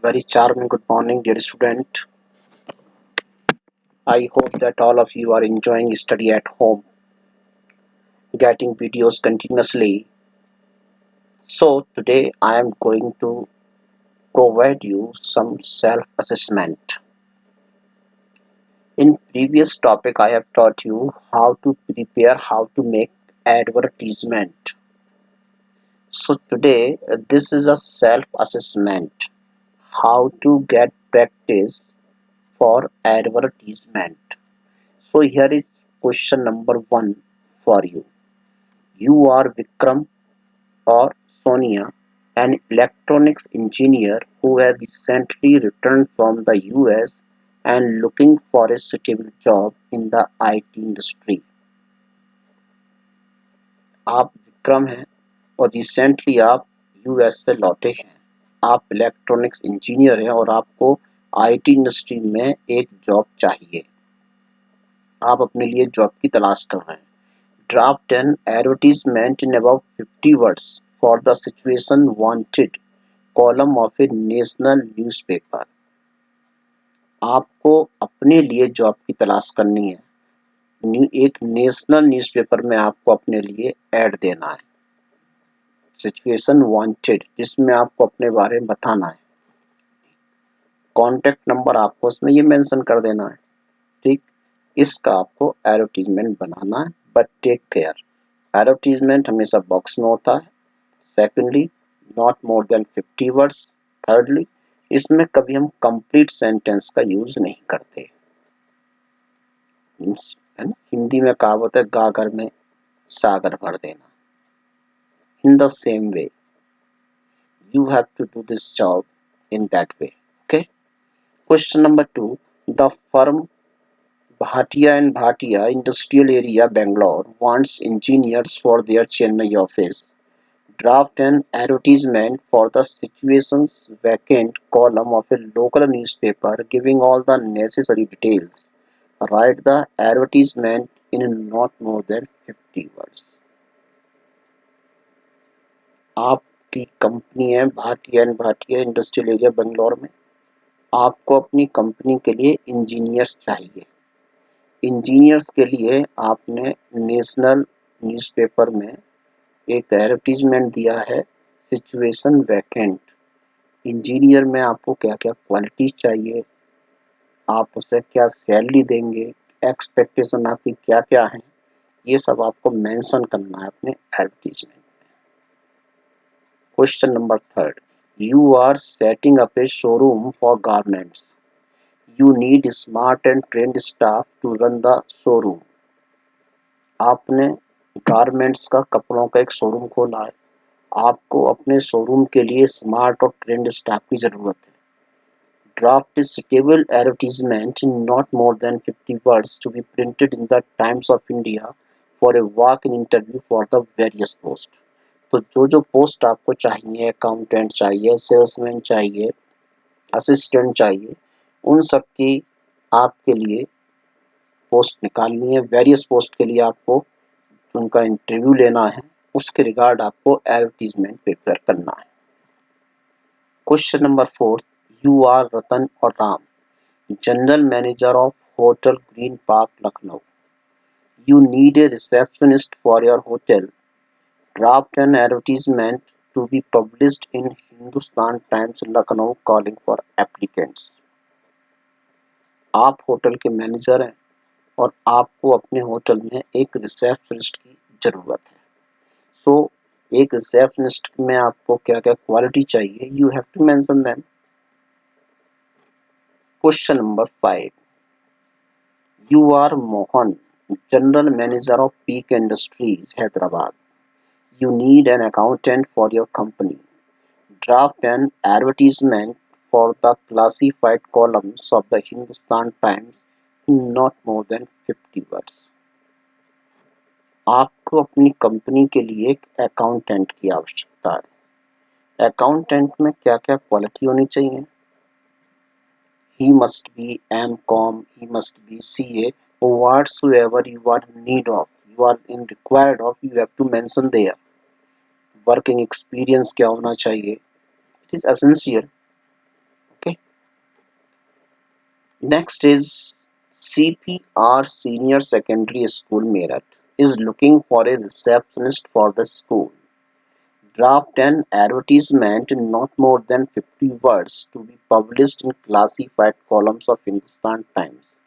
Very charming good morning, dear student. I hope that all of you are enjoying study at home, getting videos continuously. So today I am going to provide you some self-assessment. In previous topic I have taught you how to prepare, how to make advertisement. So today this is a self-assessment. How to get practice for advertisement. So here is question number 1 for you. You are Vikram or Sonia, an electronics engineer who has recently returned from the US and looking for a suitable job in the IT industry. आप विक्रम हैं और recently आप US से लौटे हैं। आप electronics engineer हैं और आपको आईटी इंडस्ट्री में एक जॉब चाहिए। आप अपने लिए जॉब की तलाश कर रहे हैं। Draft an advertisement in about 50 words for the situation wanted column of a national newspaper. आपको अपने लिए जॉब की तलाश करनी है। एक नेशनल न्यूज़पेपर में आपको अपने लिए ऐड देना है। सिचुएशन वांटेड, जिसमें आपको अपने बारे में बताना है। कॉन्टैक्ट नंबर आपको उसमें ये मेंशन कर देना है। ठीक, इसका आपको एडवर्टीजमेंट बनाना है, बट टेक केयर, एडवर्टीजमेंट हमेशा बॉक्स में होता है। Secondly, not more than 50 words. Thirdly, इसमें कभी हम कंप्लीट सेंटेंस का यूज नहीं करते। मीन्स हिंदी में कहावत है, गागर में सागर भर देना। In the same way you have to do this job in that way. Okay. Question number 2, the firm Bhatia and Bhatia Industrial Area, Bangalore wants engineers for their Chennai office. Draft an advertisement for the situations vacant column of a local newspaper giving all the necessary details. Write the advertisement in not more than 50 words. आपकी company है Bhatia and Bhatia industrial area Bangalore में। आपको अपनी company के लिए engineers चाहिए। Engineers के लिए आपने नेशनल न्यूज़पेपर में एक एडवर्टीजमेंट दिया है, सिचुएशन वैकेंट। इंजीनियर में आपको क्या क्या क्वालिटी चाहिए, आप उसे क्या सैलरी देंगे, एक्सपेक्टेशन आपकी क्या क्या है, ये सब आपको मेंशन करना है अपने एडवर्टीजमेंट में। Question number 3, you are setting up a showroom for garments. You need smart and trained staff to run the showroom. आपने गारमेंट्स का, कपड़ों का एक शोरूम खोला है। आपको अपने शोरूम के लिए स्मार्ट और ट्रेंड स्टाफ की ज़रूरत है। Draft a suitable advertisement in not more than 50 words to be printed in the Times of India for a walk in interview for the various post. तो जो जो पोस्ट आपको चाहिए, अकाउंटेंट चाहिए, सेल्समैन चाहिए, असिस्टेंट चाहिए, उन सब की आपके लिए पोस्ट निकालनी है। वेरियस पोस्ट के लिए आपको उनका इंटरव्यू लेना है, उसके रिगार्ड आपको एडवर्टीजमेंट प्रिपेयर करना है। Question number 4, you are Ratan और Ram, general manager of hotel Green Park Lucknow. You need a receptionist for your hotel. Draft an advertisement to be published in Hindustan Times Lucknow calling for applicants. आप hotel के manager हैं और आपको अपने hotel में एक receptionist की ज़रूरत है। सो एक रिसेप्शनिस्ट में आपको क्या क्या क्वालिटी चाहिए, you have to mention them. Question number 5, you are Mohan, general manager of Peak Industries Hyderabad. You need an accountant for your company. Draft an advertisement for the classified columns of the Hindustan Times in not more than 50 words. आपको अपनी company के लिए एक accountant की आवश्यकता है। Accountant में क्या क्या क्वालिटी होनी चाहिए? He must be M.Com, he must be CA, or whatsoever you are in need of, you are in required of, you have to mention there. Working experience क्या होना चाहिए? It is essential. Next is CPR Senior Secondary School Meerut is looking for a receptionist for the school. Draft an advertisement in not more than 50 words to be published in classified columns of Hindustan Times.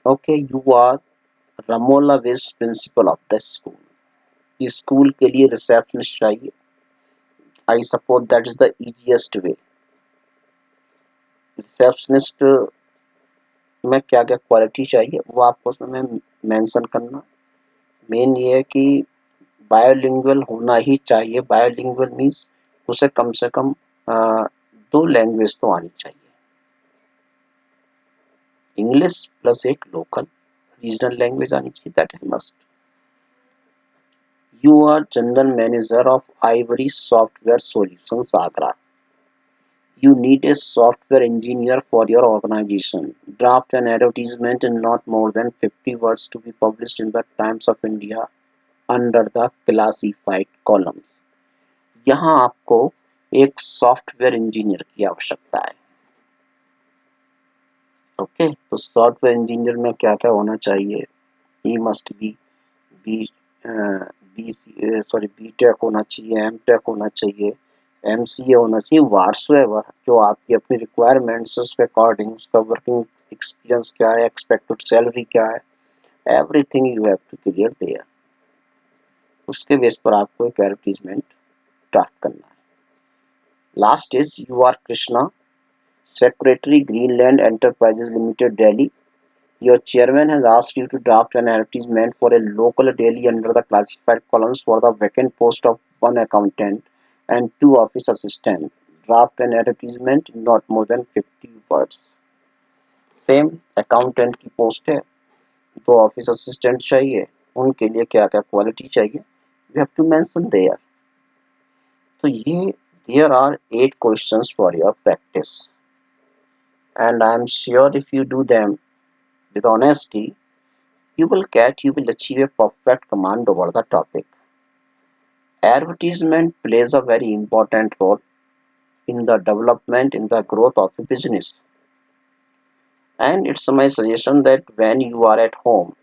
Okay, you are Ramola West principal of the school. इस school के लिए receptionist चाहिए. I suppose that is the easiest way. Receptionist में क्या क्या quality चाहिए वो आपको उसमें मेंशन करना. मेन ये है कि बायोलिंगुअल होना ही चाहिए. बायोलिंगुअल मीन्स उसे कम से कम दो लैंग्वेज तो आनी चाहिए. इंग्लिश प्लस एक लोकल रीजनल लैंग्वेज आनी चाहिए. That is must. You are general manager of Ivory Software Solutions Agra. You need a software engineer for your organization. Draft an advertisement in not more than 50 words to be published in the Times of India under the classified columns. यहाँ आपको एक software engineer की आवश्यकता है. Okay, तो software engineer में क्या क्या होना चाहिए? He must be B B tech होना चाहिए, एम टेक होना चाहिए, एमसीए होना चाहिए. व्हाट्सएवर जो आपकी अपनी रिक्वायरमेंट्स उसके अकॉर्डिंग उसका वर्किंग एक्सपीरियंस क्या है, एक्सपेक्टेड सैलरी क्या है, everything you have to clear there. उसके बेस पर आपको एक एडवर्टीजमेंट ड्राफ्ट करना है. Last is you are Krishna, secretary Greenland Enterprises Limited Delhi. Your chairman has asked you to draft an advertisement for a local daily under the classified columns for the vacant post of one accountant and two office assistant. Draft an advertisement in not more than 50 words. Same accountant की post है, दो office assistant चाहिए, उनके लिए क्या क्या quality चाहिए, you have to mention there. तो ये there are 8 questions for your practice and I am sure if you do them with honesty, you will achieve a perfect command over the topic. Advertisement plays a very important role in the development, in the growth of a business. And it's my suggestion that when you are at home,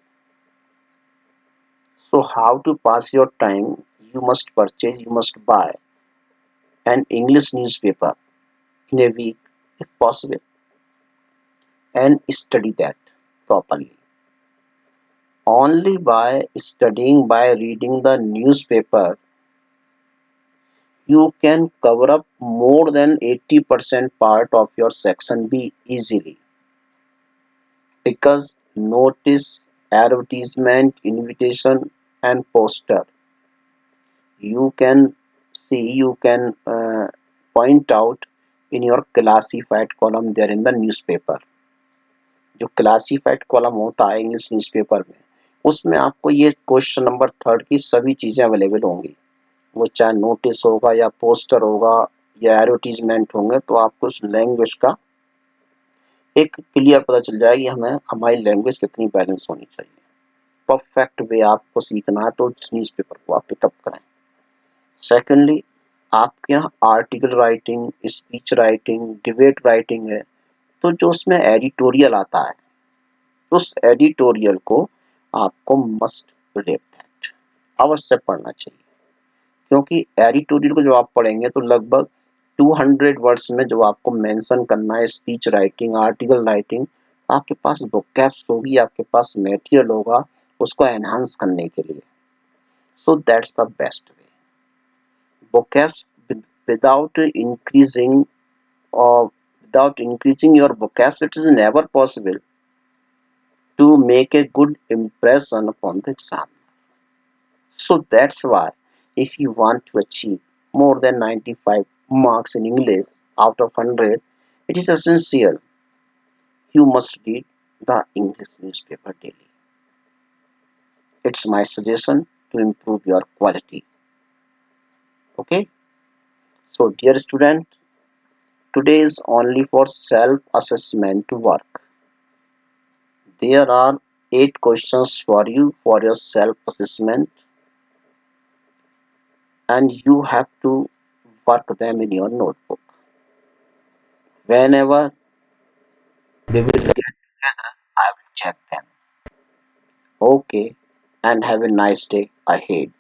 so how to pass your time, you must buy an English newspaper in a week if possible and study that properly. Only by studying, by reading the newspaper, you can cover up more than 80% part of your section B easily, because notice, advertisement, invitation and poster, you can see, you can point out in your classified column there in the newspaper. जो classified column होता है English newspaper में, उसमें आपको ये question number 3 की सभी चीज़ें अवेलेबल होंगी. वो चाहे नोटिस होगा या पोस्टर होगा या एडवर्टीजमेंट होंगे, तो आपको उस लैंग्वेज का एक क्लियर पता चल जाएगी हमें हमारी लैंग्वेज कितनी बैलेंस होनी चाहिए. परफेक्ट वे आपको सीखना है तो इस न्यूज़पेपर को आप पिकअप करें. सेकेंडली, आपके यहाँ article writing, speech writing, debate writing है, तो जो उसमें एडिटोरियल आता है, तो उस एडिटोरियल को आपको मस्ट रीड दैट, अवश्य पढ़ना चाहिए. क्योंकि एडिटोरियल को जब आप पढ़ेंगे तो लगभग 200 वर्ड्स में जो आपको मेंशन करना है स्पीच राइटिंग, आर्टिकल राइटिंग, आपके पास वोकैब्स होगी, आपके पास मटेरियल होगा उसको एनहांस करने के लिए. So that's the best way. Vocabs without increasing or without increasing your vocabs, it is never possible to make a good impression upon the exam. So that's why if you want to achieve more than 95 marks in English out of 100, it is essential you must read the English newspaper daily. It's my suggestion to improve your quality. Okay? So dear student, today is only for self-assessment work. There are 8 questions for you for your self-assessment, and you have to work them in your notebook. Whenever We will get together. I will check them. Okay, and have a nice day ahead.